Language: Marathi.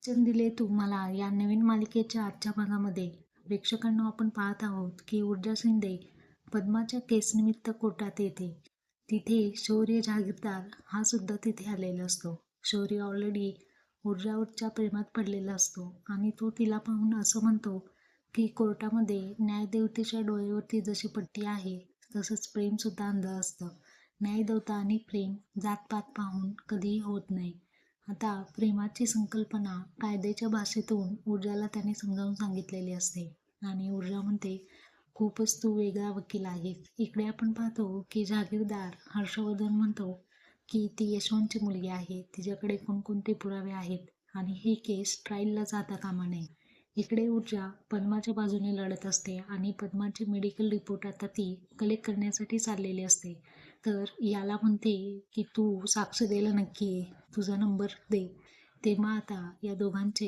वचन दिले तू मला या नवीन मालिकेच्या आजच्या भागामध्ये प्रेक्षकांना आपण पाहत आहोत की ऊर्जा शिंदे पद्माच्या केसनिमित्त कोर्टात येते. तिथे शौर्य जहागीरदार हा सुद्धा तिथे आलेला असतो. शौर्य ऑलरेडी ऊर्जावरच्या प्रेमात पडलेला असतो आणि तो तिला पाहून असं म्हणतो की कोर्टामध्ये न्यायदेवतेच्या डोळ्यावरती जशी पट्टी आहे तसंच प्रेमसुद्धा अंध असतं. न्यायदेवता आणि प्रेम जातपात पाहून कधीही होत नाही. आता प्रेमाची संकल्पना कायद्याच्या भाषेतून ऊर्जाला त्याने समजावून सांगितलेली असते आणि ऊर्जा म्हणते खूपच तू वेगळा वकील आहेस. इकडे आपण पाहतो की जहागीरदार हर्षवर्धन म्हणतो की ती यशवंतची मुलगी आहे, तिच्याकडे कोणकोणते पुरावे आहेत आणि ही केस ट्रायलला जाता कामा नये. इकडे ऊर्जा पद्माच्या बाजूने लढत असते आणि पद्माचे मेडिकल रिपोर्ट आता ती कलेक्ट करण्यासाठी चाललेली असते. तर याला म्हणते की तू साक्ष द्यायला नक्की ये, तुझा नंबर दे. तेव्हा आता या दोघांचे